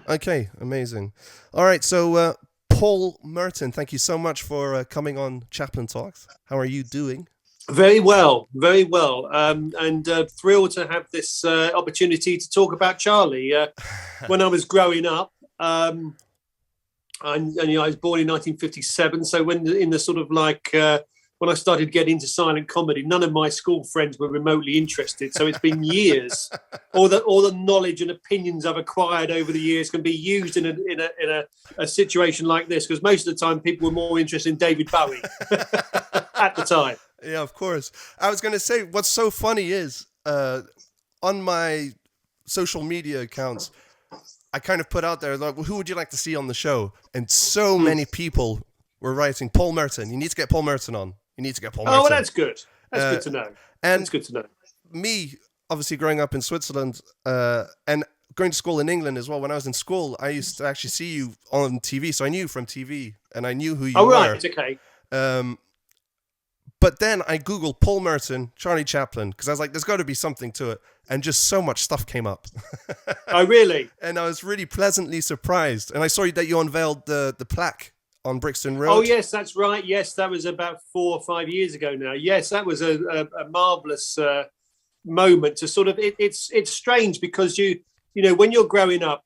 Okay, amazing. All right, so Paul Merton, thank you so much for coming on Chaplin Talks. How are you doing? Very well, very well, and thrilled to have this opportunity to talk about Charlie. When I was growing up, I was born in 1957, so when in the sort of like when I started getting into silent comedy, none of my school friends were remotely interested. So it's been years. All the knowledge and opinions I've acquired over the years can be used in a situation like this, because most of the time people were more interested in David Bowie at the time. Yeah, of course. I was going to say, what's so funny is on my social media accounts, I kind of put out there, like, well, who would you like to see on the show? And so many people were writing, Paul Merton. You need to get Paul Merton on. You need to get Paul Merton. Oh, well, that's good. That's good to know. And that's good to know. Me, obviously growing up in Switzerland and going to school in England as well, when I was in school, I used to actually see you on TV. So I knew you from TV and I knew who you were. Oh, right. Okay. But then I Googled Paul Merton, Charlie Chaplin, because I was like, there's got to be something to it. And just so much stuff came up. Oh, really? And I was really pleasantly surprised. And I saw that you unveiled the plaque on Brixton Road. Oh, yes, that's right. Yes, that was about 4 or 5 years ago now. Yes, that was a marvellous moment to sort of, it's strange because you know, when you're growing up,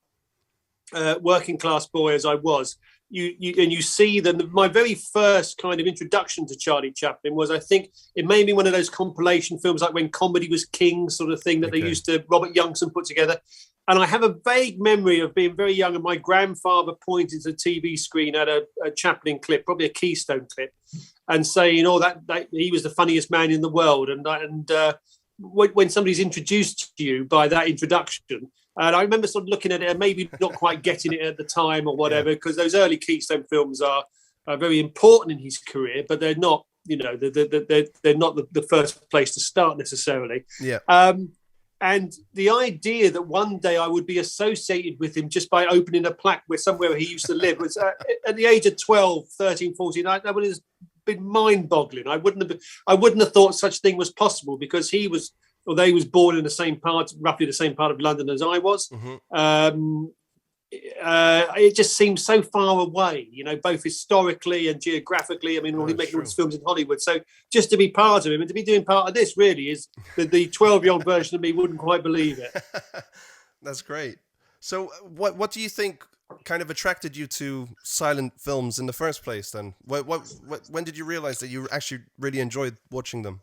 working class boy as I was, you see that my very first kind of introduction to Charlie Chaplin was, I think it may be one of those compilation films like When Comedy Was King sort of thing that they used to, Robert Youngson put together. And I have a vague memory of being very young and my grandfather pointed to the TV screen at a Chaplin clip, probably a Keystone clip, and saying, oh, that he was the funniest man in the world. And when somebody's introduced to you by that introduction, and I remember sort of looking at it and maybe not quite getting it at the time or whatever, because those early Keystone films are very important in his career, but they're not, you know, they're not the first place to start necessarily. Yeah. And the idea that one day I would be associated with him just by opening a plaque where somewhere he used to live was at the age of 12, 13, 14, that would have been mind-boggling. I wouldn't have thought such thing was possible because he was born in the same part, roughly the same part of London as I was. Mm-hmm. It just seems so far away, you know, both historically and geographically. I mean, he's making all these films in Hollywood. So just to be part of him and to be doing part of this really is the 12-year-old version of me wouldn't quite believe it. That's great. So what do you think kind of attracted you to silent films in the first place then? When did you realize that you actually really enjoyed watching them?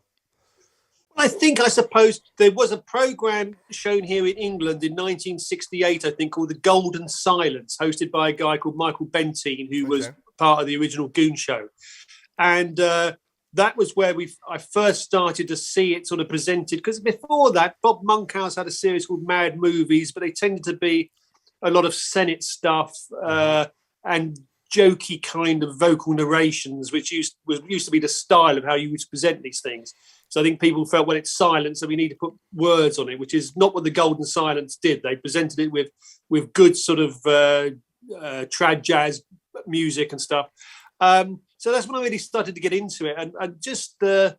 I suppose there was a programme shown here in England in 1968, I think, called The Golden Silence, hosted by a guy called Michael Bentine, who was part of the original Goon Show. And that was where I first started to see it sort of presented. Because before that, Bob Monkhouse had a series called Mad Movies, but they tended to be a lot of Senate stuff and jokey kind of vocal narrations, which used to be the style of how you would present these things. So I think people felt, well, it's silent, so we need to put words on it, which is not what the Golden Silence did. They presented it with good sort of trad jazz music and stuff. So that's when I really started to get into it, and just the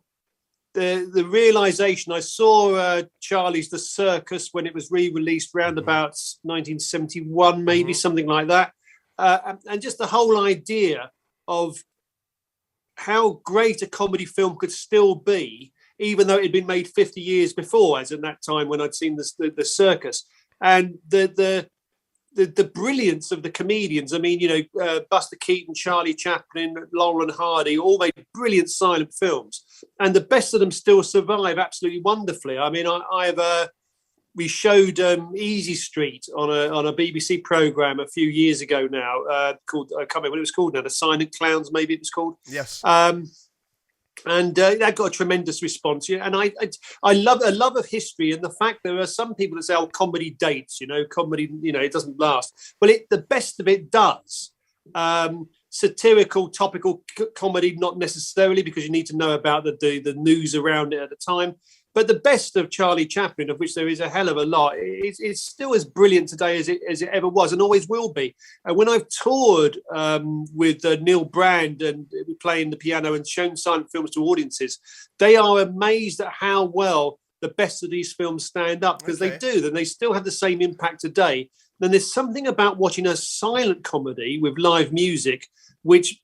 realization. I saw Charlie's The Circus when it was re-released around about 1971, maybe something like that, and just the whole idea of how great a comedy film could still be, even though it had been made 50 years before, as in that time when I'd seen the Circus, and the brilliance of the comedians. I mean, you know, Buster Keaton, Charlie Chaplin, Laurel Hardy, all made brilliant silent films, and the best of them still survive absolutely wonderfully. I mean, we showed Easy Street on a BBC programme a few years ago now, called, I can't remember what it was called now, The Silent Clowns, maybe it was called. Yes. And that got a tremendous response. Yeah, and I love a love of history, and the fact there are some people that say, "Oh, comedy dates," you know, comedy, you know, it doesn't last. Well, the best of it does. Satirical, topical comedy, not necessarily, because you need to know about the news around it at the time. But the best of Charlie Chaplin, of which there is a hell of a lot, it's still as brilliant today as it ever was and always will be. And when I've toured with Neil Brand and playing the piano and shown silent films to audiences, they are amazed at how well the best of these films stand up, because they do, and they still have the same impact today then there's something about watching a silent comedy with live music which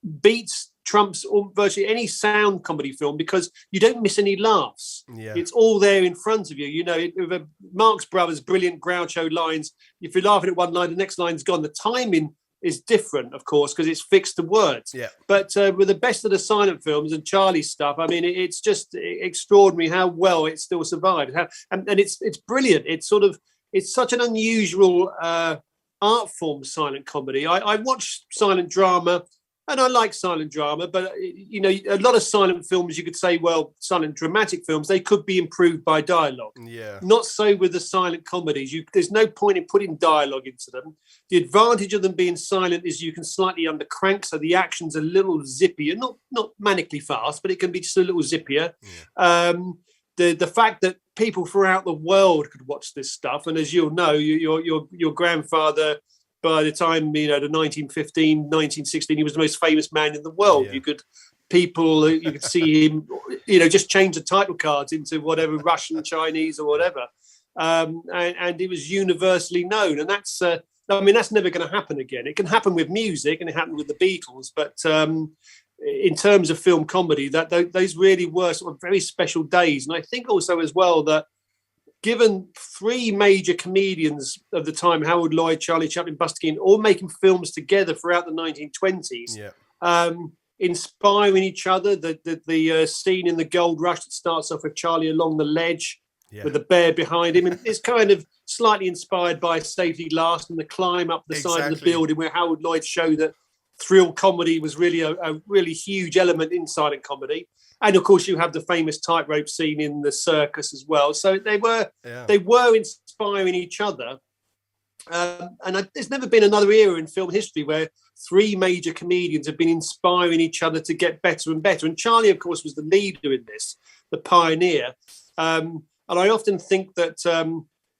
trumps virtually any sound comedy film, because you don't miss any laughs. Yeah. It's all there in front of you. You know, with Marx Brothers' brilliant Groucho lines, if you're laughing at one line, the next line's gone. The timing is different, of course, because it's fixed to words. Yeah. But with the best of the silent films and Charlie's stuff, I mean, it's just extraordinary how well it still survived. And it's brilliant. It's such an unusual art form, silent comedy. I watch silent drama, and I like silent drama, but you know, a lot of silent films, you could say, well, silent dramatic films, they could be improved by dialogue. Yeah. Not so with the silent comedies. There's no point in putting dialogue into them. The advantage of them being silent is you can slightly undercrank, so the action's a little zippier, not manically fast, but it can be just a little zippier. Yeah. The fact that people throughout the world could watch this stuff, and as you'll know, your grandfather, by the time, you know, the 1915, 1916, he was the most famous man in the world. Yeah. You could see him, you know, just change the title cards into whatever, Russian, Chinese, or whatever, and it was universally known. And that's, I mean, that's never going to happen again. It can happen with music, and it happened with the Beatles, but in terms of film comedy, those really were sort of very special days. And I think also as well that, given three major comedians of the time, Harold Lloyd, Charlie Chaplin, Buster Keaton, all making films together throughout the 1920s, inspiring each other. The scene in The Gold Rush that starts off with Charlie along the ledge with the bear behind him, and it's kind of slightly inspired by Safety Last and the climb up the side of the building, where Harold Lloyd showed that thrill comedy was really a really huge element in silent comedy. And of course, you have the famous tightrope scene in the circus as well. So they were inspiring each other. And there's never been another era in film history where three major comedians have been inspiring each other to get better and better. And Charlie, of course, was the leader in this, the pioneer. And I often think that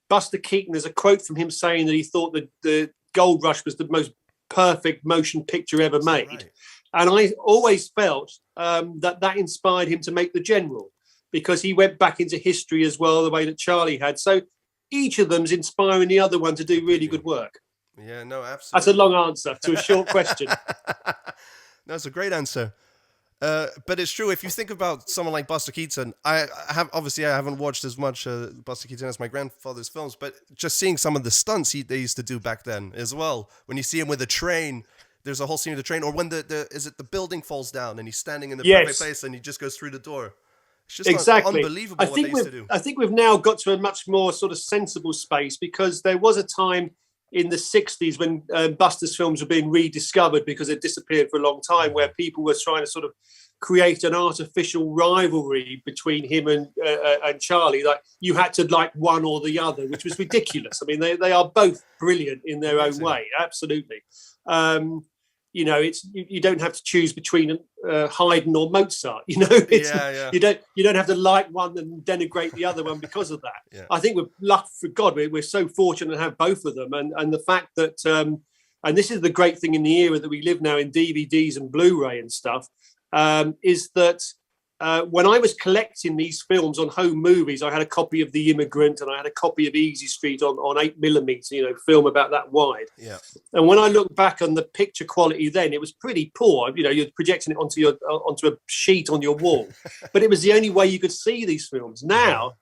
Buster Keaton, there's a quote from him saying that he thought that the Gold Rush was the most perfect motion picture ever made. Right. And I always felt that inspired him to make The General, because he went back into history as well, the way that Charlie had. So each of them's inspiring the other one to do really good work. Yeah, no, absolutely. That's a long answer to a short question. No, it's a great answer. But it's true. If you think about someone like Buster Keaton, I haven't watched as much Buster Keaton as my grandfather's films, but just seeing some of the stunts they used to do back then as well. When you see him with a train, there's a whole scene of the train, or when the building falls down and he's standing in the perfect place and he just goes through the door. It's just unbelievable what they used to do. I think we've now got to a much more sort of sensible space, because there was a time in the 60s when Buster's films were being rediscovered because they'd disappeared for a long time, where people were trying to sort of create an artificial rivalry between him and Charlie. Like, you had to like one or the other, which was ridiculous. I mean, they are both brilliant in their own way. Absolutely. You know, you don't have to choose between Haydn or Mozart. You know, you don't have to like one and denigrate the other one because of that. Yeah. I think we're so fortunate to have both of them, and the fact that and this is the great thing in the era that we live now in DVDs and Blu-ray and stuff, is that when I was collecting these films on home movies, I had a copy of The Immigrant and I had a copy of Easy Street on 8mm, you know, film about that wide. Yeah. And when I look back on the picture quality then, it was pretty poor. You know, you're projecting it onto a sheet on your wall. But it was the only way you could see these films. Now,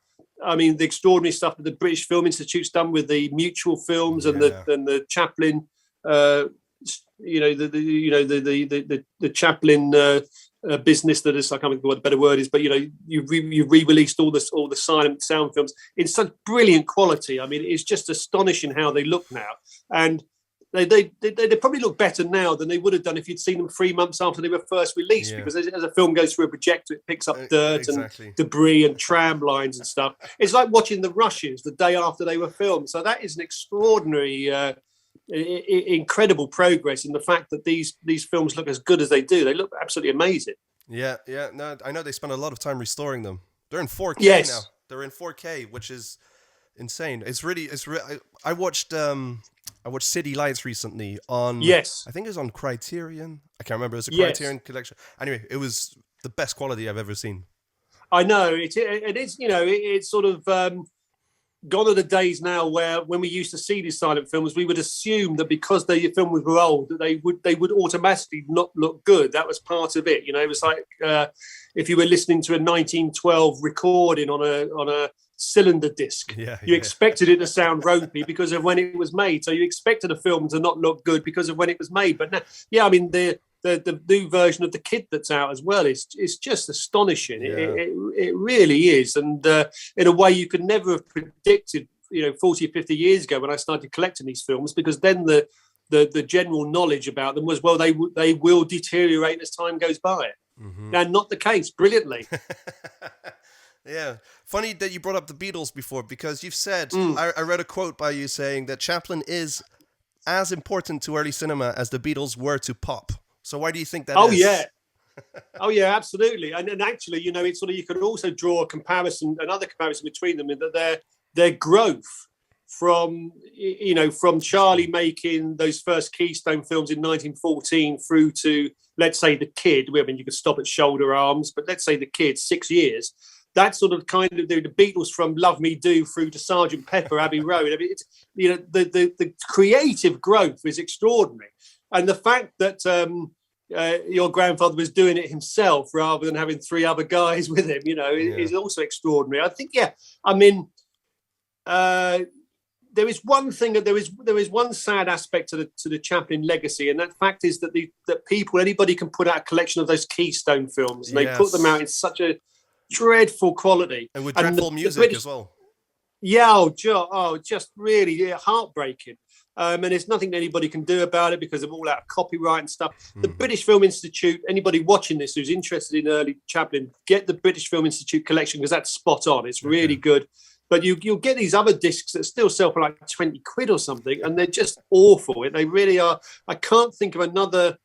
I mean, the extraordinary stuff that the British Film Institute's done with the Mutual films and the Chaplin, you know, the Chaplin business that is, I can't think what the better word is, but you know, you re-released all the silent sound films in such brilliant quality. I mean, it's just astonishing how they look now, and they probably look better now than they would have done if you'd seen them 3 months after they were first released. Because as a film goes through a projector, it picks up dirt and debris and tram lines and stuff. It's like watching the Rushes the day after they were filmed. So that is an extraordinary incredible progress in the fact that these films look as good as they do. They look absolutely amazing. Yeah. No, I know they spent a lot of time restoring them. They're in 4K now. They're in 4K, which is insane. I watched City Lights recently on. Yes. I think it was on Criterion. I can't remember. It was a Criterion collection. Anyway, it was the best quality I've ever seen. I know it is. You know, it's sort of. gone are the days now where when we used to see these silent films, we would assume that because the films were old, that they would automatically not look good. That was part of it. You know, it was like if you were listening to a 1912 recording on a cylinder disc, you expected it to sound ropey because of when it was made. So you expected a film to not look good because of when it was made. But now, I mean, the new version of The Kid that's out as well is just astonishing. It really is. And in a way you could never have predicted, 40 or 50 years ago when I started collecting these films, because then the general knowledge about them was, well, they will deteriorate as time goes by. Mm-hmm. Now, not the case, brilliantly. Yeah. Funny that you brought up the Beatles before, because you've said, I read a quote by you saying that Chaplin is as important to early cinema as the Beatles were to pop. So why do you think that is? Oh, yeah, absolutely. And actually, it's sort of, you could also draw another comparison between them, in that their growth from Charlie making those first Keystone films in 1914 through to, let's say, The Kid. I mean, you could stop at Shoulder Arms, but let's say The Kid, 6 years. That sort of kind of the Beatles from Love Me Do through to Sergeant Pepper, Abbey Road. I mean, it's, the creative growth is extraordinary. And the fact that your grandfather was doing it himself rather than having 3 other guys with him, is also extraordinary. I think, I mean, there is one thing that there is one sad aspect to the Chaplin legacy, and that fact is that anybody can put out a collection of those Keystone films, and they put them out in such a dreadful quality and with dreadful music as well. Yeah, just really heartbreaking. And there's nothing anybody can do about it because they're all out of copyright and stuff. The British Film Institute, anybody watching this who's interested in early Chaplin, get the British Film Institute collection, because that's spot on. It's really good. But you'll get these other discs that still sell for like 20 quid or something, and they're just awful. They really are. I can't think of another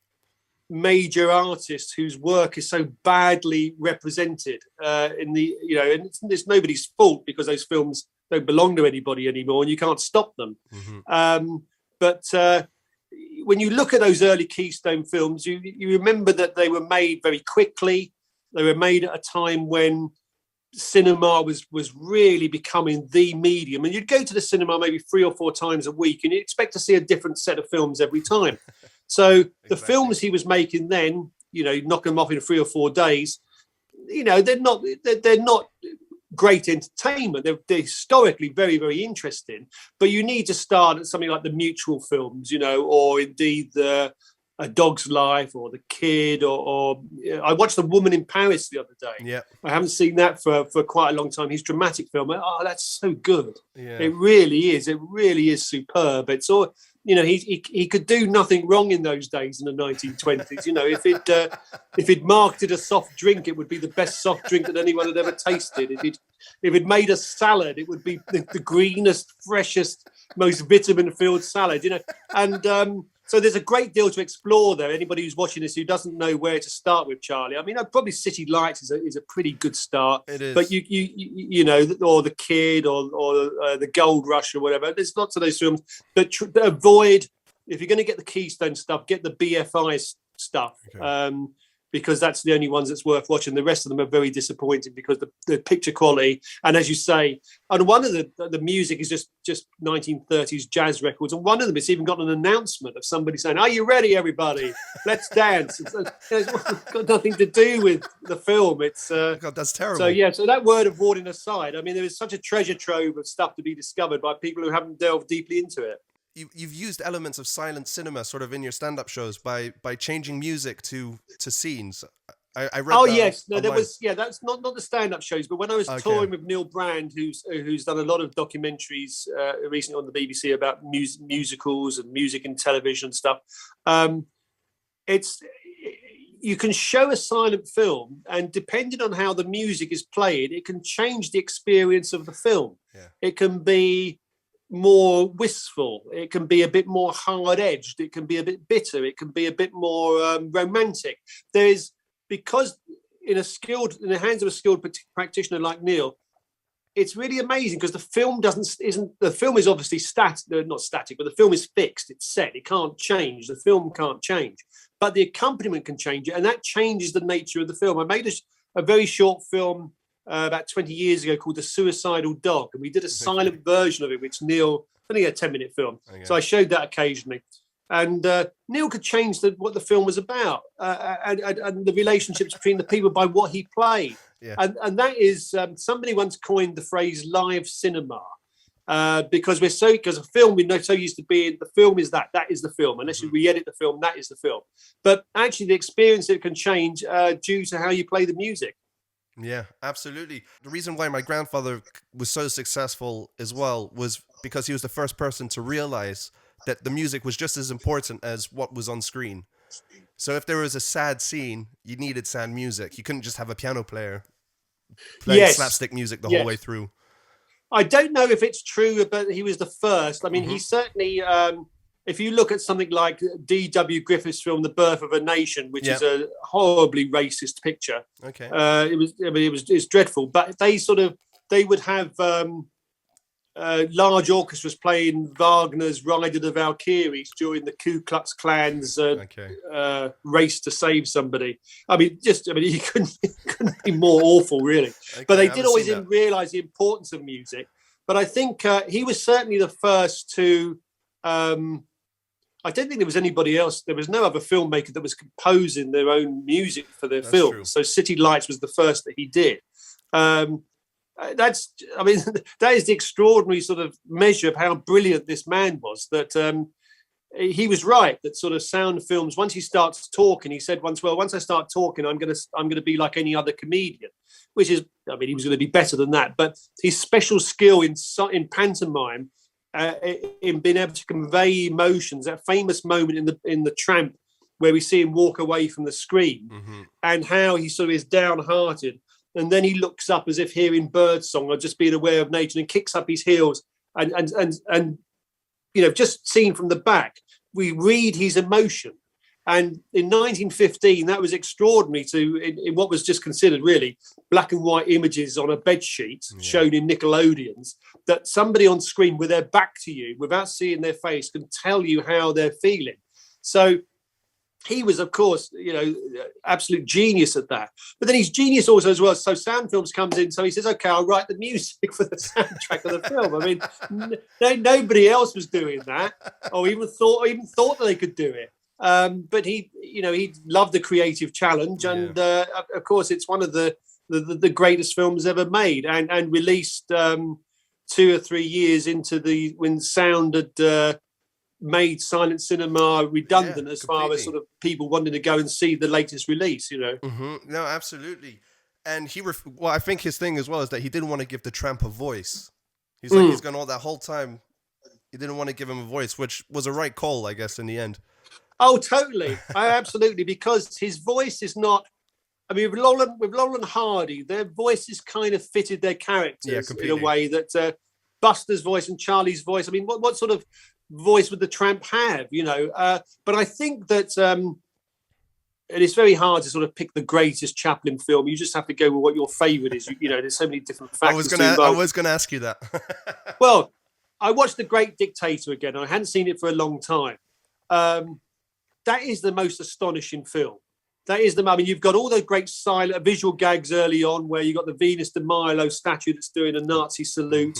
major artist whose work is so badly represented and it's nobody's fault, because those films don't belong to anybody anymore and you can't stop them. But when you look at those early Keystone films, you remember that they were made very quickly. They were made at a time when cinema was really becoming the medium, and you'd go to the cinema maybe 3 or 4 times a week and you'd expect to see a different set of films every time. So the films he was making then, knock them off in 3 or 4 days, they're not great entertainment. They're historically very, very interesting, but you need to start at something like the Mutual films, or indeed A Dog's Life or The Kid, or I watched The Woman in Paris the other day. Yeah, I haven't seen that for quite a long time. His dramatic film. Oh, that's so good. Yeah. It really is. It really is superb. It's all, he could do nothing wrong in those days in the 1920s. If he'd marketed a soft drink, it would be the best soft drink that anyone had ever tasted. If it made a salad, it would be the greenest, freshest, most vitamin-filled salad. And so there's a great deal to explore there. Anybody who's watching this who doesn't know where to start with Charlie, I mean, probably City Lights is a pretty good start. It is. But or The Kid or The Gold Rush or whatever. There's lots of those films that avoid. If you're going to get the Keystone stuff, get the BFI stuff. Okay. Because that's the only ones that's worth watching. The rest of them are very disappointing because the picture quality, and as you say, and one of the music is just 1930s jazz records, and one of them has even got an announcement of somebody saying, "Are you ready, everybody? Let's dance." It's got nothing to do with the film. It's God, that's terrible. So that word of warning aside, I mean, there is such a treasure trove of stuff to be discovered by people who haven't delved deeply into it. You've used elements of silent cinema sort of in your stand-up shows by changing music to scenes. I read. Oh yes, no, there was. Yeah, that's not the stand-up shows, but when I was touring with Neil Brand, who's done a lot of documentaries recently on the BBC about musicals and music and television stuff, you can show a silent film, and depending on how the music is played, it can change the experience of the film. Yeah. It can be more wistful, it can be a bit more hard-edged, it can be a bit bitter, it can be a bit more romantic. Because in the hands of a skilled practitioner like Neil, it's really amazing, because the film is obviously not static, but the film is fixed, it's set, it can't change, the film can't change, but the accompaniment can change it, and that changes the nature of the film. I made a very short film about 20 years ago called The Suicidal Dog, and we did a silent version of it, which Neil, only a 10-minute film. Okay. So I showed that occasionally. And Neil could change what the film was about and the relationships between the people by what he played. Yeah. And that is, somebody once coined the phrase live cinema. Because a film, we're so used to being, the film is that is the film. Unless you re-edit the film, that is the film. But actually the experience, it can change due to how you play the music. Yeah, absolutely. The reason why my grandfather was so successful as well was because he was the first person to realize that the music was just as important as what was on screen. So if there was a sad scene, you needed sad music. You couldn't just have a piano player playing slapstick music the whole way through. I don't know if it's true, but he was the first. I mean, he certainly, if you look at something like D.W. Griffith's film, The Birth of a Nation, which is a horribly racist picture. Okay. It's dreadful, but they would have large orchestras playing Wagner's Ride of the Valkyries during the Ku Klux Klan's race to save somebody. He couldn't be more awful, really. Okay, but they did always realise the importance of music. But I think he was certainly the first to. I don't think there was anybody else. There was no other filmmaker that was composing their own music for their films. True. So City Lights was the first that he did. That is the extraordinary sort of measure of how brilliant this man was. That he was right. That sort of sound films. Once he starts talking, he said once I start talking, I'm gonna be like any other comedian. Which is, he was going to be better than that. But his special skill in pantomime, in being able to convey emotions. That famous moment in the Tramp, where we see him walk away from the screen, and how he sort of is downhearted. And then he looks up as if hearing birdsong or just being aware of nature, and kicks up his heels and just seen from the back, we read his emotion. And in 1915, that was extraordinary in what was just considered really black and white images on a bed sheet shown in Nickelodeons, that somebody on screen with their back to you without seeing their face can tell you how they're feeling. So he was, of course, absolute genius at that. But then he's genius also as well. So sound films comes in. So he says, okay, I'll write the music for the soundtrack of the film. I mean, nobody else was doing that, or even thought that they could do it. But he loved the creative challenge, and of course, it's one of the greatest films ever made, and released 2 or 3 years into when sound had made silent cinema redundant as far as sort of people wanting to go and see the latest release. No, absolutely. And I think his thing as well is that he didn't want to give the Tramp a voice. He's gone all that whole time. He didn't want to give him a voice, which was a right call, I guess, in the end. Oh, totally. Absolutely. Because his voice is not, with Laurel Hardy, their voices kind of fitted their characters in a way that Buster's voice and Charlie's voice. What sort of voice would the Tramp have, But I think that it is very hard to sort of pick the greatest Chaplin film. You just have to go with what your favourite is. There's so many different factors. I was going to ask you that. Well, I watched The Great Dictator again. I hadn't seen it for a long time. That is the most astonishing film. You've got all those great silent visual gags early on, where you've got the Venus de Milo statue that's doing a Nazi salute.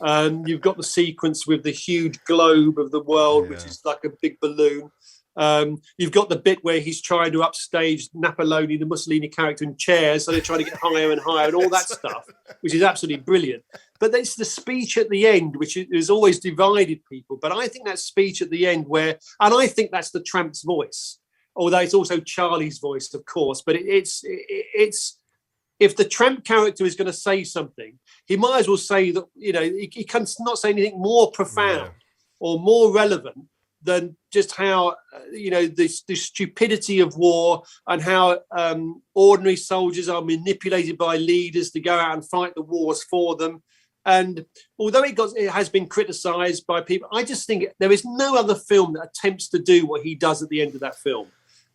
You've got the sequence with the huge globe of the world, which is like a big balloon. You've got the bit where he's trying to upstage Napoleone, the Mussolini character, in chairs, so they're trying to get higher and higher and all that stuff, which is absolutely brilliant. But it's the speech at the end, which has always divided people. But I think that speech at the end and I think that's the Tramp's voice, although it's also Charlie's voice, of course. But it's if the Tramp character is going to say something, he might as well say that, he can not say anything more profound or more relevant than just how, the stupidity of war and how ordinary soldiers are manipulated by leaders to go out and fight the wars for them. And although it has been criticised by people, I just think there is no other film that attempts to do what he does at the end of that film.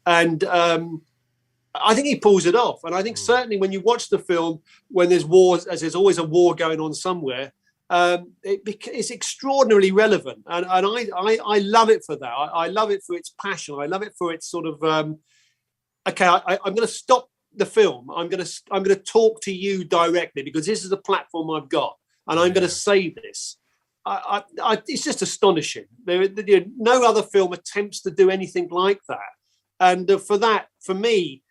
And I think he pulls it off. And I think certainly when you watch the film, when there's wars, as there's always a war going on somewhere, it's extraordinarily relevant. And I love it for that. I love it for its passion. I love it for its sort of, I'm going to stop the film, I'm gonna talk to you directly because this is the platform I've got, and I'm gonna say this. It's just astonishing. No other film attempts to do anything like that, and for me,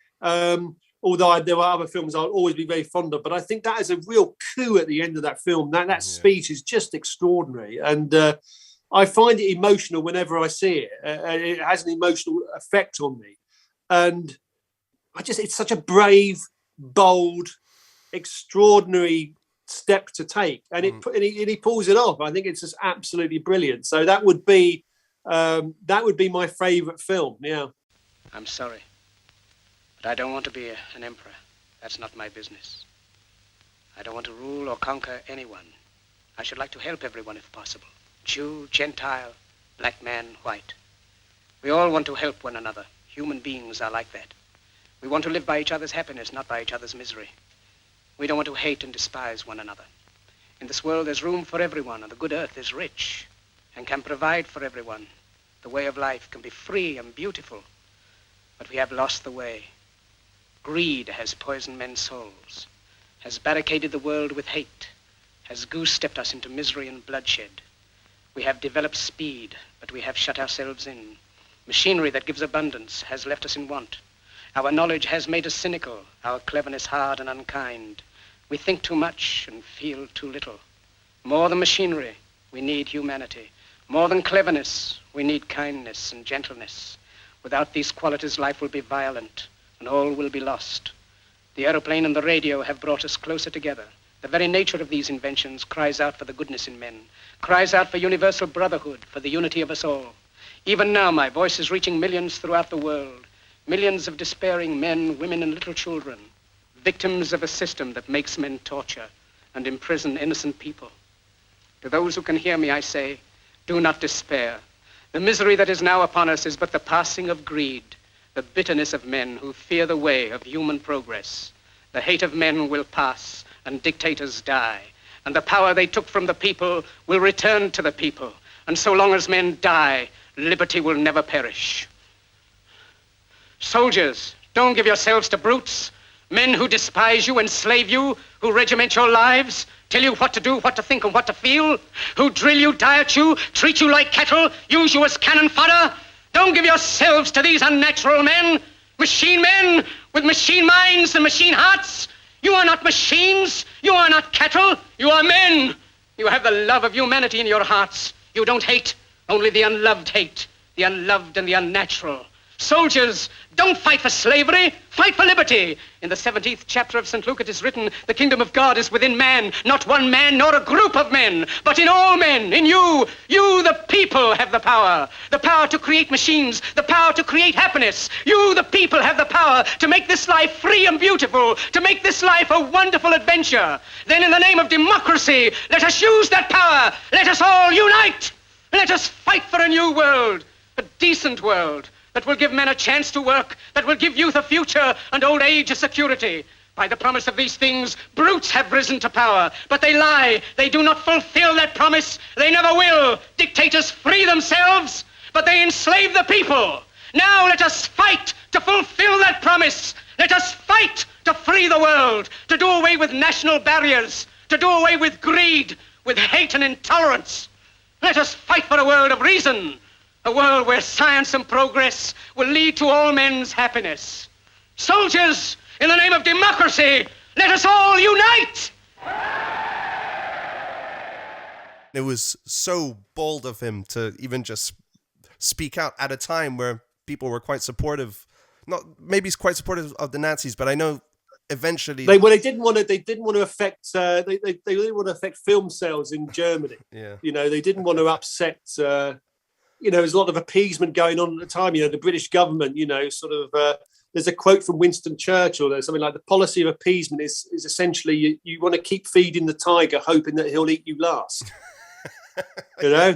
although there are other films I'll always be very fond of, but I think that is a real coup at the end of that film. That speech is just extraordinary, and I find it emotional whenever I see it. It has an emotional effect on me, and it's such a brave, bold, extraordinary step to take, and he pulls it off. I think it's just absolutely brilliant. So that would be my favourite film. Yeah. I'm sorry, but I don't want to be an emperor. That's not my business. I don't want to rule or conquer anyone. I should like to help everyone if possible. Jew, Gentile, black man, white. We all want to help one another. Human beings are like that. We want to live by each other's happiness, not by each other's misery. We don't want to hate and despise one another. In this world, there's room for everyone, and the good earth is rich and can provide for everyone. The way of life can be free and beautiful, but we have lost the way. Greed has poisoned men's souls, has barricaded the world with hate, has goose-stepped us into misery and bloodshed. We have developed speed, but we have shut ourselves in. Machinery that gives abundance has left us in want. Our knowledge has made us cynical, our cleverness hard and unkind. We think too much and feel too little. More than machinery, we need humanity. More than cleverness, we need kindness and gentleness. Without these qualities, life will be violent and all will be lost. The aeroplane and the radio have brought us closer together. The very nature of these inventions cries out for the goodness in men, cries out for universal brotherhood, for the unity of us all. Even now, my voice is reaching millions throughout the world. Millions of despairing men, women, and little children, victims of a system that makes men torture and imprison innocent people. To those who can hear me, I say, do not despair. The misery that is now upon us is but the passing of greed, the bitterness of men who fear the way of human progress. The hate of men will pass and dictators die, and the power they took from the people will return to the people. And so long as men die, liberty will never perish. Soldiers, don't give yourselves to brutes, men who despise you, enslave you, who regiment your lives, tell you what to do, what to think, and what to feel, who drill you, diet you, treat you like cattle, use you as cannon fodder. Don't give yourselves to these unnatural men with machine minds and machine hearts. You are not machines, you are not cattle, you are men. You have the love of humanity in your hearts. You don't hate, only the unloved hate, the unloved and the unnatural. Soldiers, don't fight for slavery, fight for liberty. In the 17th chapter of St. Luke it is written, the kingdom of God is within man, not one man nor a group of men, but in all men, in you. You, the people, have the power to create machines, the power to create happiness. You, the people, have the power to make this life free and beautiful, to make this life a wonderful adventure. Then in the name of democracy, let us use that power. Let us all unite. Let us fight for a new world, a decent world, that will give men a chance to work, that will give youth a future and old age a security. By the promise of these things, brutes have risen to power, but they lie. They do not fulfill that promise. They never will. Dictators free themselves, but they enslave the people. Now let us fight to fulfill that promise. Let us fight to free the world, to do away with national barriers, to do away with greed, with hate and intolerance. Let us fight for a world of reason, a world where science and progress will lead to all men's happiness. Soldiers, in the name of democracy, let us all unite! It was so bold of him to even just speak out at a time where people were quite supportive. Maybe he's quite supportive of the Nazis, but I know eventually they didn't want to affect they didn't want to affect film sales in Germany. Yeah. They didn't want to upset there's a lot of appeasement going on at the time. The British government, there's a quote from Winston Churchill. There's something like, the policy of appeasement is essentially you want to keep feeding the tiger, hoping that he'll eat you last. Yeah.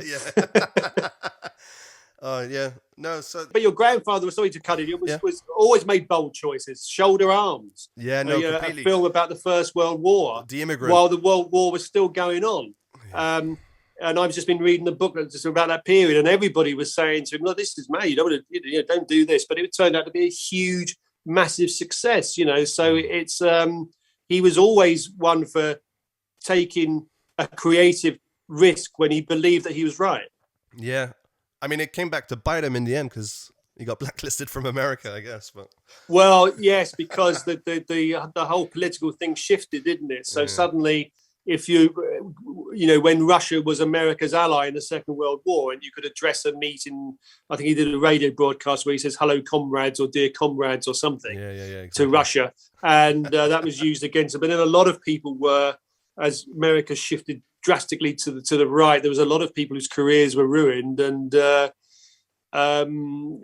Oh, yeah. No, so... But your grandfather, was sorry to cut it, was always made bold choices. Shoulder Arms. Yeah, no, completely. A film about the First World War. The Immigrant. While the World War was still going on. Yeah. And I've just been reading the book just about that period, and everybody was saying to him, "Look, this is mad. You don't want to, don't do this." But it turned out to be a huge massive success, so it's he was always one for taking a creative risk when he believed that he was right. Yeah. I mean, it came back to bite him in the end because he got blacklisted from America, I guess. But well, yes, because the whole political thing shifted, didn't it? So suddenly, if when Russia was America's ally in the Second World War, and you could address a meeting, I think he did a radio broadcast where he says "Hello, comrades" or "Dear comrades" or something exactly. to Russia, and that was used against him. But then a lot of people were, as America shifted drastically to the right, there was a lot of people whose careers were ruined, and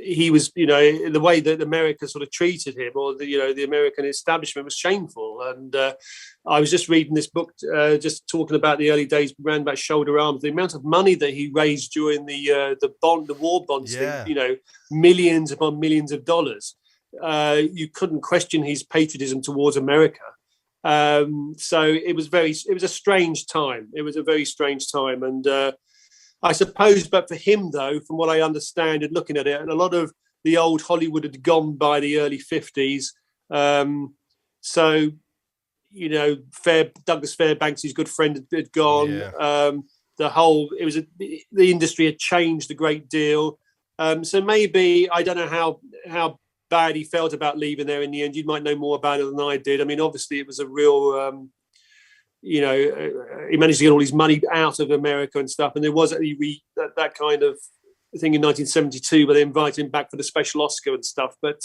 he was, the way that America sort of treated him, or the American establishment, was shameful. And I was just reading this book, just talking about the early days around about Shoulder Arms, the amount of money that he raised during the war bonds thing, millions upon millions of dollars. You couldn't question his patriotism towards America. So it was a strange time. It was a very strange time, and I suppose, but for him, though, from what I understand and looking at it, and a lot of the old Hollywood had gone by the early 50s. So, Douglas Fairbanks, his good friend, had gone. Yeah. The industry had changed a great deal. So maybe, I don't know how bad he felt about leaving there in the end. You might know more about it than I did. I mean, obviously, it was a real... he managed to get all his money out of America and stuff. And there was that kind of thing in 1972 where they invited him back for the special Oscar and stuff. But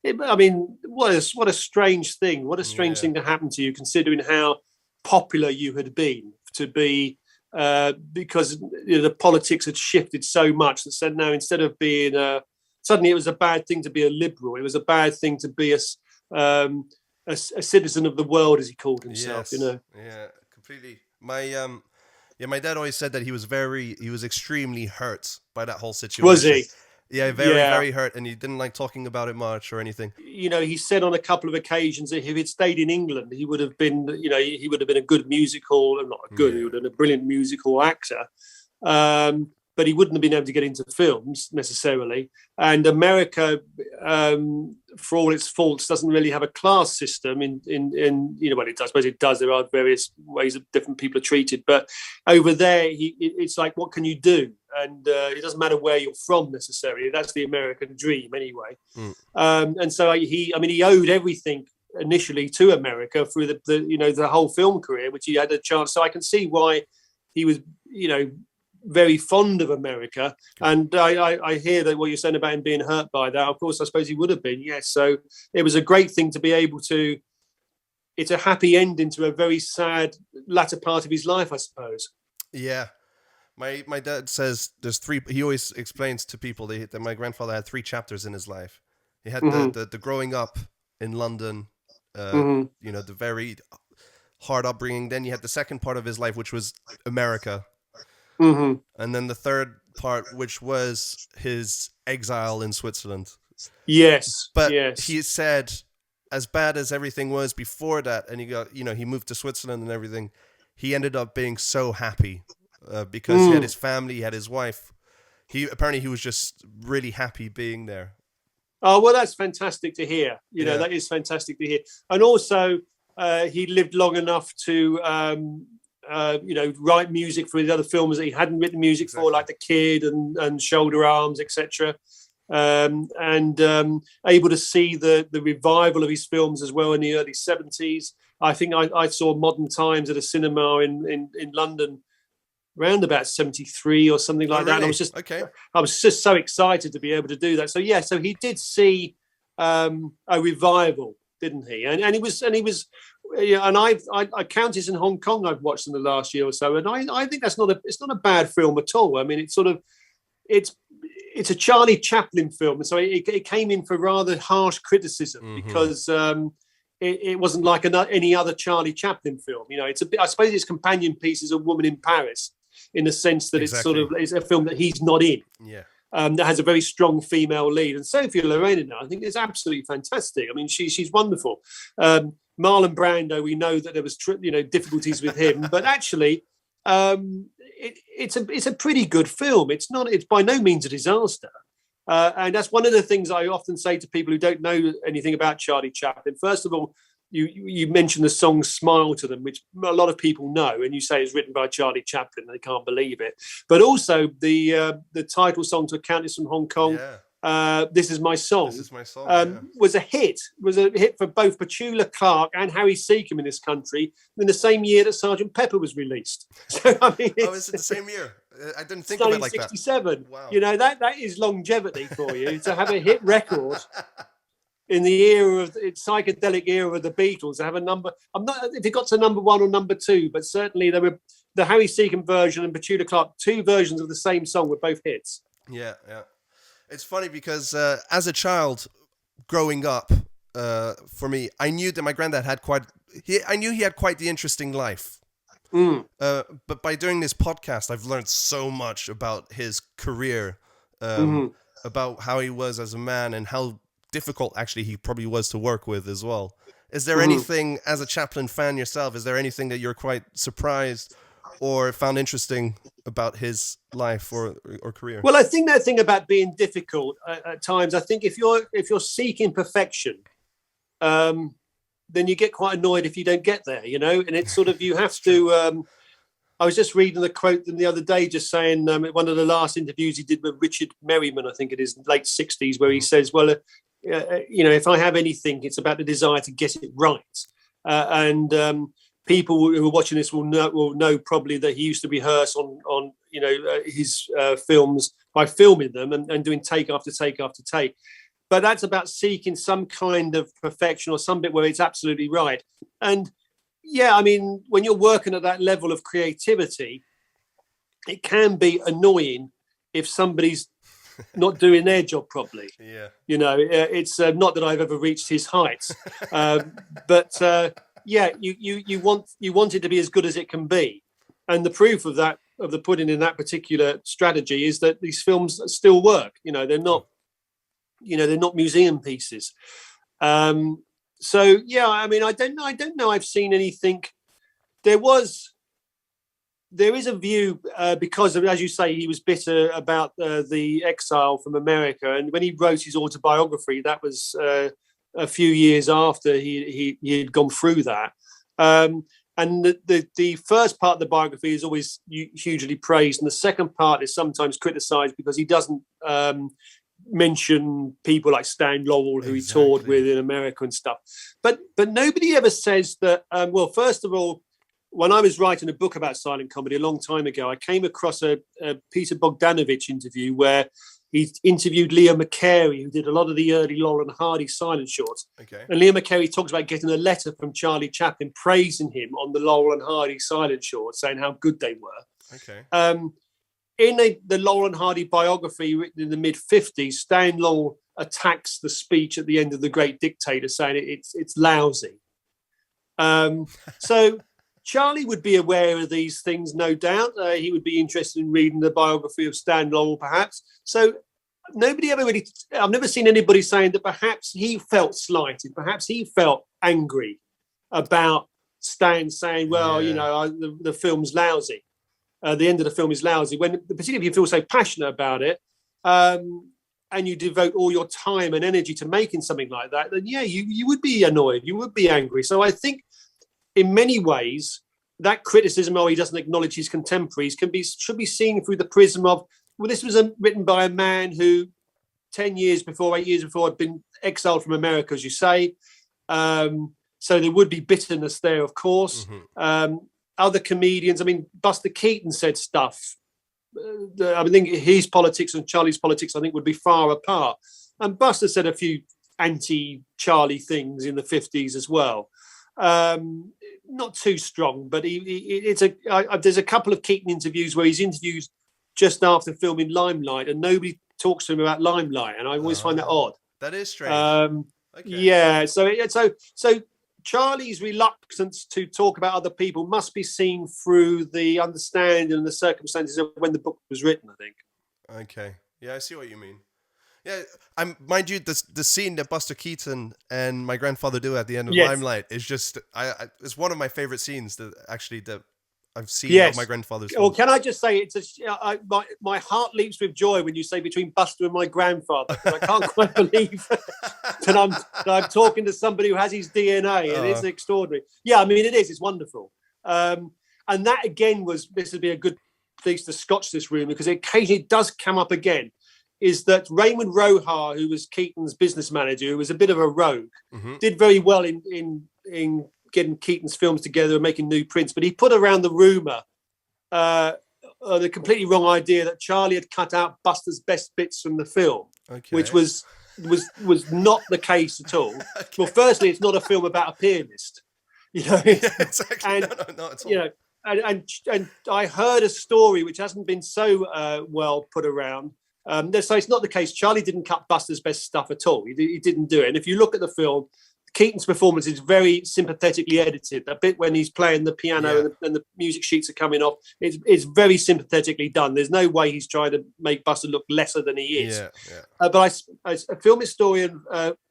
what a strange thing. What a strange thing to happen to you, considering how popular you had been, to be because the politics had shifted so much that said now, instead of being suddenly it was a bad thing to be a liberal. It was a bad thing to be a citizen of the world, as he called himself. Yes. Yeah, completely. My dad always said that he was extremely hurt by that whole situation. Was he? Yeah, very hurt, and he didn't like talking about it much or anything. He said on a couple of occasions that if he'd stayed in England, he would have been, he would have been a good musical, not good, he would have been a brilliant musical actor. But he wouldn't have been able to get into films necessarily. And America, for all its faults, doesn't really have a class system in well, it does. I suppose it does. There are various ways that different people are treated. But over there, it's like, what can you do? And it doesn't matter where you're from necessarily. That's the American dream anyway. And so he owed everything initially to America through the whole film career, which he had a chance. So I can see why he was, very fond of America, and I hear that what you're saying about him being hurt by that. Of course, I suppose he would have been, yes. So it was a great thing to be able to. It's a happy ending to a very sad latter part of his life, I suppose. Yeah, my dad says there's three. He always explains to people that my grandfather had 3 chapters in his life. He had the growing up in London, the very hard upbringing. Then you had the second part of his life, which was America. And then the third part, which was his exile in Switzerland. Yes, but yes. He said, as bad as everything was before that, and he moved to Switzerland and everything, he ended up being so happy because he had his family, he had his wife. He was just really happy being there. Oh, well, that's fantastic to hear. That is fantastic to hear. And also, he lived long enough to. Write music for the other films that he hadn't written music for, like The Kid and Shoulder Arms, etc. And able to see the revival of his films as well in the early 70s. I think I saw Modern Times at a cinema in London around about 73 or something like that. Really? And I was just so excited to be able to do that. So yeah, so he did see a revival, didn't he? And he was. Yeah, and I Countess in Hong Kong I've watched in the last year or so, and I think it's not a bad film at all. I mean, it's a Charlie Chaplin film, and so it came in for rather harsh criticism because it wasn't like any other Charlie Chaplin film. I suppose its companion piece is A Woman in Paris, in the sense that it's a film that he's not in. Yeah. That has a very strong female lead, and Sophia Loren in it, I think, is absolutely fantastic. I mean, she's wonderful. Marlon Brando, we know that there was difficulties with him, but actually, it's a pretty good film. It's by no means a disaster. And that's one of the things I often say to people who don't know anything about Charlie Chaplin. First of all, you mentioned the song "Smile" to them, which a lot of people know, and you say it's written by Charlie Chaplin. They can't believe it. But also the title song to "A Countess from Hong Kong." This Is My Song. This Is My Song was a hit. Was a hit for both Petula Clark and Harry Seacombe in this country in the same year that Sergeant Pepper was released. So I mean, is it the same year? I didn't think of it like 67. that. Wow. You know, that is longevity for you to have a hit record in the era of psychedelic era of the Beatles. To have a number. I'm not if it got to number 1 or number 2, but certainly there were the Harry Seacombe version and Petula Clark, 2 versions of the same song were both hits. Yeah. It's funny because as a child, growing up, for me, I knew that my granddad had I knew he had quite the interesting life. But by doing this podcast, I've learned so much about his career, about how he was as a man and how difficult actually he probably was to work with as well. Is there anything, as a Chaplin fan yourself, is there anything that you're quite surprised or found interesting about his life or career? Well, I think that thing about being difficult at times, I think if you're seeking perfection, then you get quite annoyed if you don't get there, you know, and it's sort of, you have to, I was just reading the quote the other day, just saying one of the last interviews he did with Richard Merriman, I think it is, late 60s, where he says, well, you know, if I have anything, it's about the desire to get it right. And people who are watching this will know probably that he used to rehearse on you know, his films by filming them and doing take after take after take. But that's about seeking some kind of perfection or some bit where it's absolutely right. And yeah, I mean, when you're working at that level of creativity, it can be annoying if somebody's not doing their job properly. Yeah. You know, it's not that I've ever reached his heights, but yeah, you want it to be as good as it can be. And the proof of that, of the pudding in that particular strategy, is that these films still work. You know, they're not museum pieces. So yeah, I mean, I don't know I've seen anything. There is a view because of, as you say, he was bitter about the exile from America, and when he wrote his autobiography, that was a few years after he had gone through that. And the first part of the biography is always hugely praised, and the second part is sometimes criticised because he doesn't mention people like Stan Laurel, who he toured with in America and stuff. But nobody ever says that. Well, first of all, when I was writing a book about silent comedy a long time ago, I came across a Peter Bogdanovich interview where he interviewed Leo McCarey, who did a lot of the early Laurel Hardy silent shorts. Okay. And Leo McCarey talks about getting a letter from Charlie Chaplin praising him on the Laurel Hardy silent shorts, saying how good they were. Okay. In the Laurel Hardy biography written in the mid-50s, Stan Laurel attacks the speech at the end of The Great Dictator, saying it's lousy. So Charlie would be aware of these things, no doubt. He would be interested in reading the biography of Stan Laurel, perhaps. So nobody ever really, I've never seen anybody saying that perhaps he felt slighted, perhaps he felt angry about Stan saying, well, you know, the film's lousy. The end of the film is lousy. When, particularly if you feel so passionate about it, and you devote all your time and energy to making something like that, then yeah, you would be annoyed, you would be angry. So I think in many ways that criticism, he doesn't acknowledge his contemporaries, should be seen through the prism of, well, this was written by a man who 8 years before had been exiled from America, as you say. So there would be bitterness there, of course. Other comedians, I mean, Buster Keaton said stuff. I think his politics and Charlie's politics, I think, would be far apart. And Buster said a few anti-Charlie things in the 50s as well. Not too strong, but there's a couple of Keaton interviews where he's interviewed just after filming Limelight, and nobody talks to him about Limelight, and I always find that odd. That is strange. Okay. Yeah, so Charlie's reluctance to talk about other people must be seen through the understanding and the circumstances of when the book was written, I think. Okay. Yeah, I see what you mean. Yeah, mind you, the scene that Buster Keaton and my grandfather do at the end of Limelight is just, it's one of my favorite scenes that I've seen Yes. my grandfather's Well, films. can I just say my heart leaps with joy when you say between Buster and my grandfather. 'Cause I can't quite believe that I'm talking to somebody who has his DNA. It is extraordinary. Yeah, I mean it is. It's wonderful. And that again this would be a good place to scotch this room because occasionally it does come up again. Is that Raymond Rohar, who was Keaton's business manager, who was a bit of a rogue, did very well in getting Keaton's films together and making new prints, but he put around the rumour the completely wrong idea that Charlie had cut out Buster's best bits from the film, which was not the case at all. Okay. Well, firstly, it's not a film about a pianist, Yeah, exactly. And not at all. And I heard a story which hasn't been so well put around. So it's not the case. Charlie didn't cut Buster's best stuff at all. He didn't do it. And if you look at the film, Keaton's performance is very sympathetically edited. A bit when he's playing the piano and the music sheets are coming off, it's very sympathetically done. There's no way he's trying to make Buster look lesser than he is. But a film historian,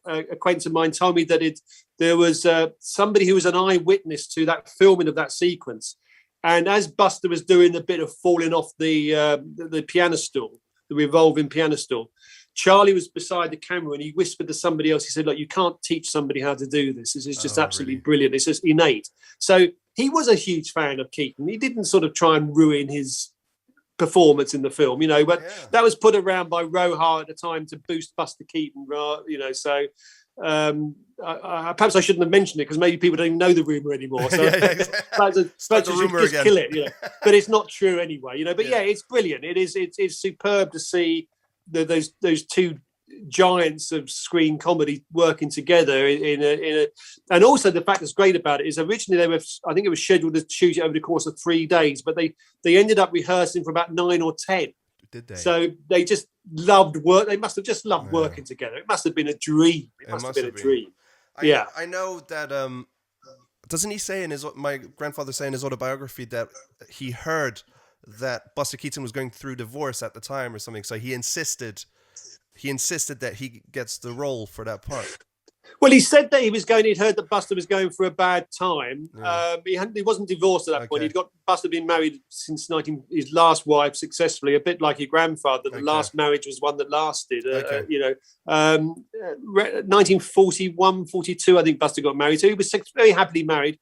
acquaintance of mine, told me that there was somebody who was an eyewitness to that filming of that sequence. And as Buster was doing a bit of falling off the piano stool, the revolving piano stool, Charlie was beside the camera and he whispered to somebody else. He said, look, you can't teach somebody how to do this. This is just absolutely brilliant. It's just innate. So he was a huge fan of Keaton. He didn't sort of try and ruin his performance in the film, but that was put around by Rohar at the time to boost Buster Keaton, so perhaps I shouldn't have mentioned it because maybe people don't even know the rumor anymore. So Start the rumor just again. kill it, but it's not true anyway, But it's brilliant. It's superb to see those two giants of screen comedy working together in a and also the fact that's great about it is originally I think it was scheduled to shoot it over the course of 3 days, but they ended up rehearsing for about 9 or 10. Did they? So they just loved work. They must have just loved working together. It must have been a dream. It must have been a dream. I know that. Doesn't he say my grandfather say in his autobiography that he heard that Buster Keaton was going through divorce at the time or something, so he insisted that he gets the role for that part. Well, he said that he'd heard that Buster was going for a bad time. He wasn't divorced at that point. Buster been married since his last wife successfully, a bit like your grandfather. The last marriage was one that lasted, 1941, 42, I think Buster got married. So he was very happily married.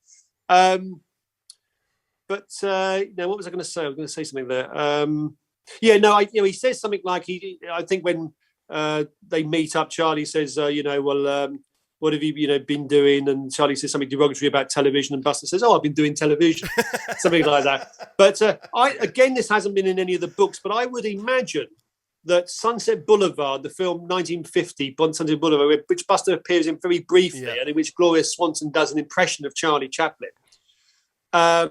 But what was I going to say? I was going to say something there. He says something like I think when they meet up, Charlie says, what have you been doing? And Charlie says something derogatory about television, and Buster says, I've been doing television, something like that. But this hasn't been in any of the books, but I would imagine that Sunset Boulevard, the film 1950, Sunset Boulevard, which Buster appears in very briefly, and in which Gloria Swanson does an impression of Charlie Chaplin. I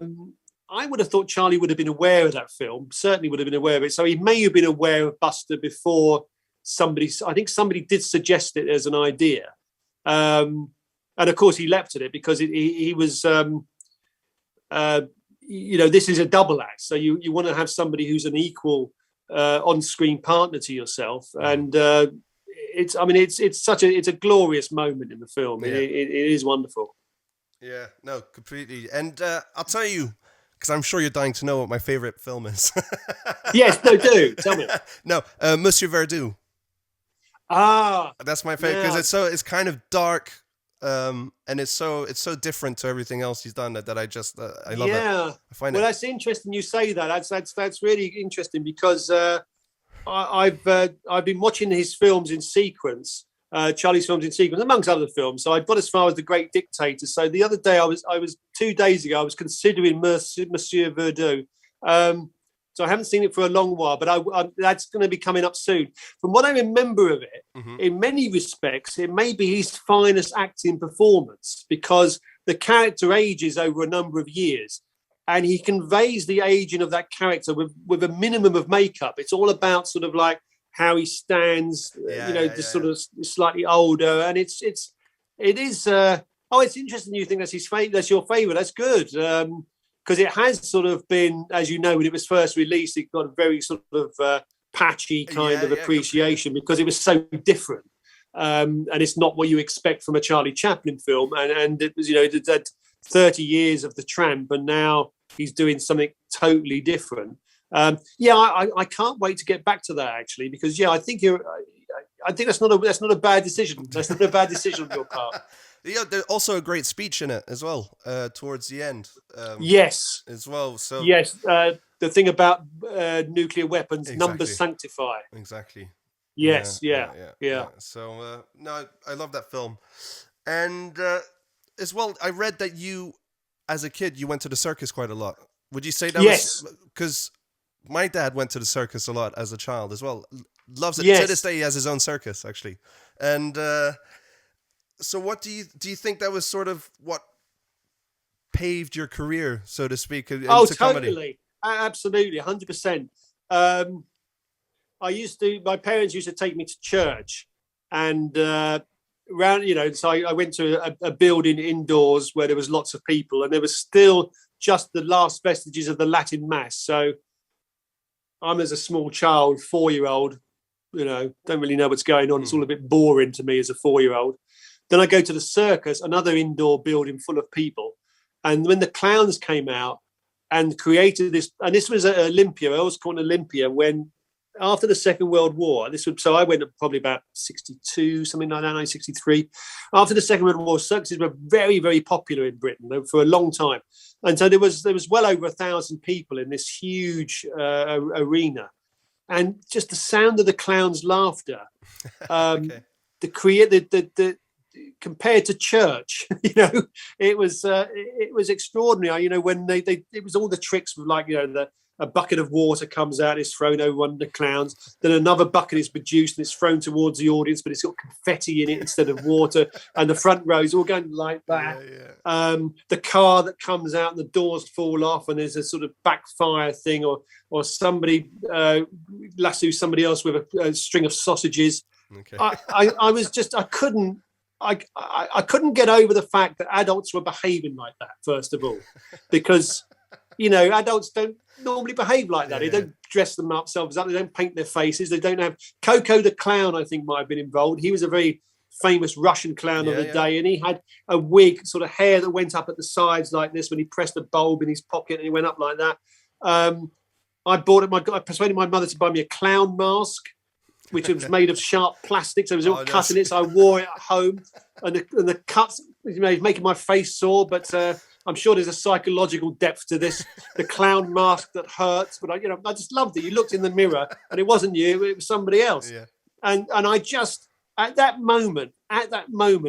would have thought Charlie would have been aware of that film, certainly would have been aware of it. So he may have been aware of Buster before I think somebody did suggest it as an idea. And of course he leapt at it because he was, this is a double act. So you want to have somebody who's an equal on-screen partner to yourself. And it's a glorious moment in the film. It is wonderful. Yeah, no, completely. And I'll tell you, because I'm sure you're dying to know what my favorite film is. Yes, no, do tell me. No, Monsieur Verdoux. That's my favorite because it's kind of dark, and it's so different to everything else he's done that I just I love it. I find that's interesting you say that. That's really interesting because I've been watching his films in sequence. Charlie's films in sequence, amongst other films. So I got as far as The Great Dictator. So the other day, I was 2 days ago, I was considering Monsieur Verdoux. So I haven't seen it for a long while, but that's going to be coming up soon. From what I remember of it, in many respects, it may be his finest acting performance because the character ages over a number of years. And he conveys the aging of that character with a minimum of makeup. It's all about sort of like how he stands, sort of slightly older, and it is. It's interesting. You think that's your favorite. That's good because it has sort of been, as you know, when it was first released, it got a very sort of patchy kind of appreciation because it was so different, and it's not what you expect from a Charlie Chaplin film. And it was, it had 30 years of The Tramp, and now he's doing something totally different. I can't wait to get back to that actually, because I think that's not a bad decision. That's not a bad decision on your part. Yeah, there's also a great speech in it as well, towards the end. Yes. As well. So yes, the thing about nuclear weapons, Exactly. Numbers sanctify. Exactly. Yes. Yeah. So no, I love that film, and as well, I read that you, as a kid, you went to the circus quite a lot. Would you say that Yes. was because my dad went to the circus a lot as a child as well. Loves it. Yes. To this day, he has his own circus actually, and. So what do you think that was sort of what paved your career, so to speak, into totally. comedy? Absolutely, 100%. My parents used to take me to church, and so I went to a building indoors where there was lots of people, and there was still just the last vestiges of the Latin Mass. So I'm, as a small child, 4-year-old, don't really know what's going on. It's all a bit boring to me as a 4-year-old. Then I go to the circus, another indoor building full of people. And when the clowns came out and created this, and this was at Olympia, I always call it Olympia, when after the Second World War, so I went at probably about 62, something like that, 1963. After the Second World War, circuses were very, very popular in Britain for a long time. And so there was well over 1,000 people in this huge arena. And just the sound of the clowns' laughter, Okay. compared to church, it was extraordinary. When it was all the tricks of, like, a bucket of water comes out, it's thrown over one of the clowns, then another bucket is produced and it's thrown towards the audience, but it's got confetti in it instead of water, and the front row is all going like that. The car that comes out and the doors fall off and there's a sort of backfire thing, or somebody lassos somebody else with a string of sausages. Okay. I couldn't get over the fact that adults were behaving like that, first of all, because adults don't normally behave like that. They don't dress themselves up, they don't paint their faces, they don't have. Coco the clown, I think, might have been involved. He was a very famous Russian clown of the day, and he had a wig, sort of hair that went up at the sides like this when he pressed a bulb in his pocket, and he went up like that. I persuaded my mother to buy me a clown mask, which was made of sharp plastic, so it was all cut in it. So I wore it at home, and the cuts, making my face sore. But I'm sure there's a psychological depth to this. The clown mask that hurts, but I just loved it. You looked in the mirror, and it wasn't you; it was somebody else. Yeah. And I just at that moment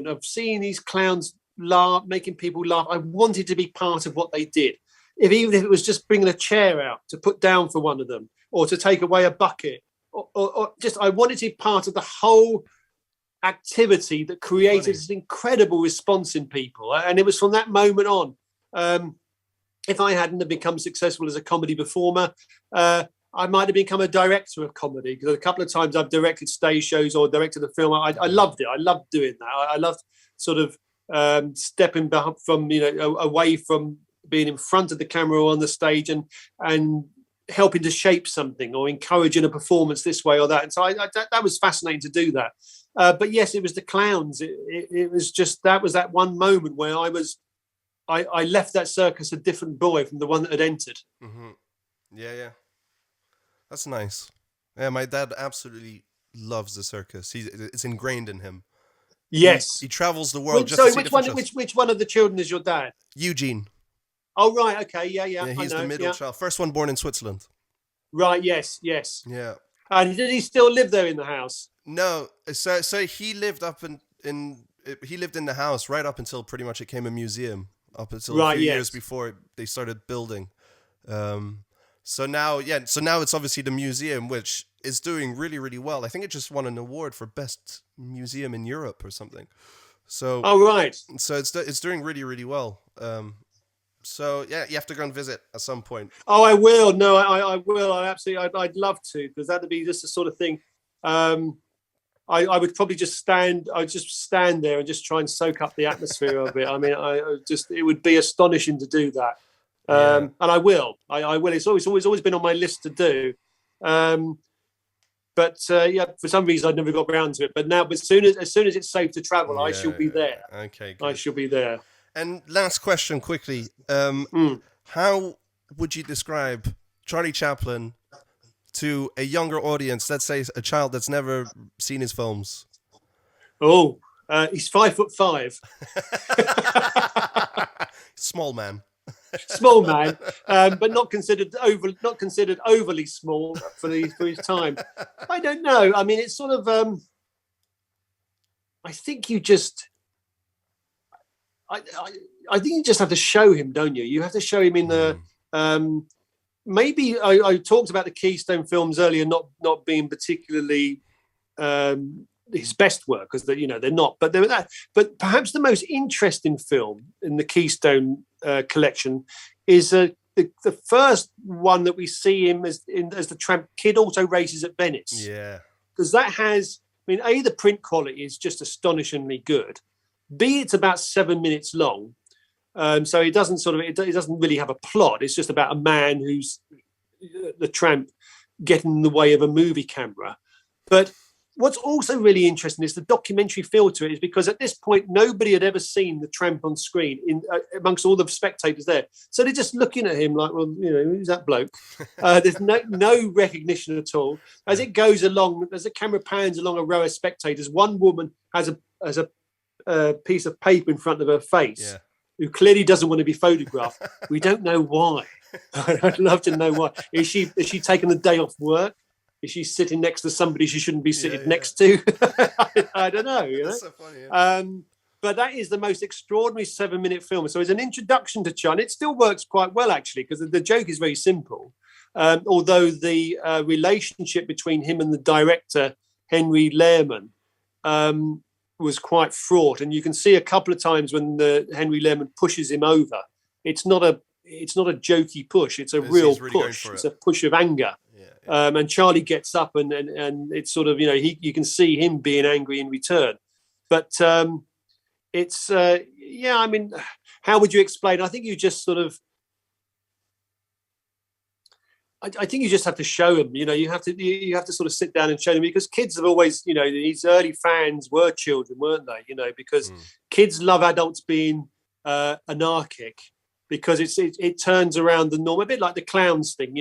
of seeing these clowns laugh, making people laugh, I wanted to be part of what they did. Even if it was just bringing a chair out to put down for one of them, or to take away a bucket. Or just, I wanted to be part of the whole activity that created this incredible response in people. And it was from that moment on. If I hadn't have become successful as a comedy performer, I might have become a director of comedy, because a couple of times I've directed stage shows or directed a film. I loved it. I loved doing that. I loved sort of stepping back from, away from being in front of the camera or on the stage and helping to shape something or encouraging a performance this way or that. And so that was fascinating to do that. But yes, it was the clowns. It was just, that was that one moment where I left that circus a different boy from the one that had entered. Mm-hmm. Yeah. That's nice. Yeah, my dad absolutely loves the circus. It's ingrained in him. Yes. He travels the world just to see different shows. Which one of the children is your dad? Eugene. Oh, right. Okay. Yeah. He's the middle child. First one born in Switzerland. Right. Yes. Yeah. And did he still live there in the house? No. So he lived he lived in the house right up until pretty much it became a museum. Up until a few years before they started building. So now it's obviously the museum, which is doing really, really well. I think it just won an award for best museum in Europe or something. So. Oh, right. So it's doing really, really well. So yeah, you have to go and visit at some point. Oh, I will. No, I will. I'd love to, because that'd be just the sort of thing. I would probably just stand there and just try and soak up the atmosphere of it. I mean, it would be astonishing to do that. And I will. I will. It's always been on my list to do. But for some reason I'd never got around to it. But now, as soon as it's safe to travel, I shall be there. Okay. Good. I shall be there. And last question, quickly. How would you describe Charlie Chaplin to a younger audience? Let's say a child that's never seen his films. Oh, he's 5'5". Small man. Small man, but not considered overly small for his time. I don't know. I mean, it's sort of. I think you just. I think you just have to show him, don't you? You have to show him in the. Maybe I talked about the Keystone films earlier, not being particularly his best work, because they're not. But they're that. But perhaps the most interesting film in the Keystone collection is the first one that we see him as the Tramp Kid Auto Races at Venice. Yeah, because that has. I mean, A, the print quality is just astonishingly good. B, it's about 7 minutes long. So it doesn't really have a plot. It's just about a man who's the tramp getting in the way of a movie camera. But what's also really interesting is the documentary feel to it, is because at this point, nobody had ever seen the tramp on screen amongst all the spectators there. So they're just looking at him like, well, who's that bloke? There's no recognition at all. As it goes along, as the camera pans along a row of spectators, one woman has a piece of paper in front of her face. Yeah. Who clearly doesn't want to be photographed. We don't know why. I'd love to know why. Is she taking the day off work? Is she sitting next to somebody she shouldn't be sitting next to? I don't know. That's so funny. Yeah. But that is the most extraordinary 7-minute film. So it's an introduction to Chun. It still works quite well, actually, because the joke is very simple. Although the relationship between him and the director, Henry Lehrman, was quite fraught, and you can see a couple of times when Henry Lehrman pushes him over. It's not a jokey push. It's a real push. It's a push of anger. Yeah. And Charlie gets up, and it's sort of you can see him being angry in return. But it's I mean, how would you explain? I think you just sort of. I think you just have to show them. You have to sort of sit down and show them, because kids have always, these early fans were children, weren't they? Because kids love adults being anarchic, because it turns around the norm, a bit like the clowns thing.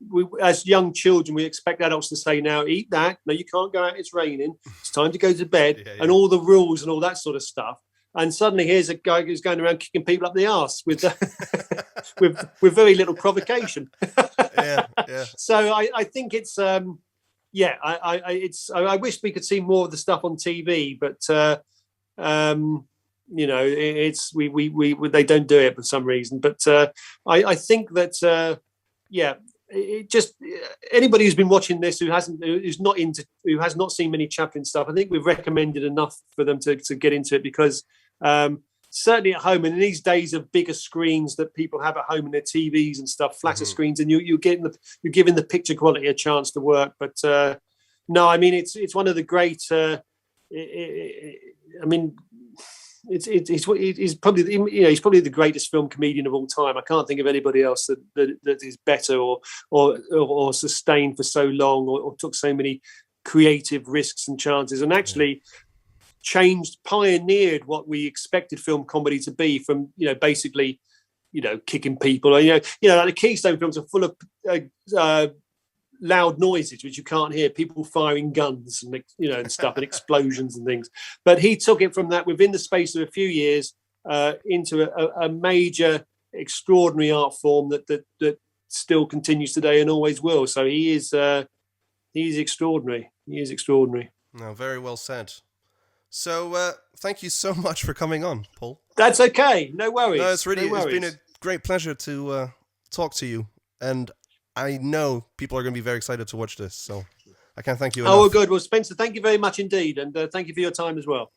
We, as young children, we expect adults to say, "Now eat that. No, you can't go out. It's raining. It's time to go to bed," and all the rules and all that sort of stuff. And suddenly, here's a guy who's going around kicking people up the arse with with very little provocation. Yeah. So I think it's I wish we could see more of the stuff on TV, but it's we they don't do it for some reason. But I think that it just anybody who's been watching this who has not seen many Chaplin stuff, I think we've recommended enough for them to get into it, because certainly at home, and in these days of bigger screens that people have at home in their TVs and stuff, flatter screens, and you're giving the picture quality a chance to work. But no, I mean it's one of the great. I mean, he's probably he's probably the greatest film comedian of all time. I can't think of anybody else that is better or sustained for so long or took so many creative risks and chances, and actually pioneered what we expected film comedy to be, from basically kicking people. Like the Keystone films are full of loud noises which you can't hear, people firing guns and stuff, and explosions and things. But he took it from that, within the space of a few years, into a major, extraordinary art form that still continues today and always will. So he's extraordinary. He is extraordinary. No, very well said. So thank you so much for coming on, Paul. That's okay. No worries. No, it's been a great pleasure to talk to you, and I know people are going to be very excited to watch this. So I can't thank you enough. Oh, good. Well, Spencer, thank you very much indeed, and thank you for your time as well.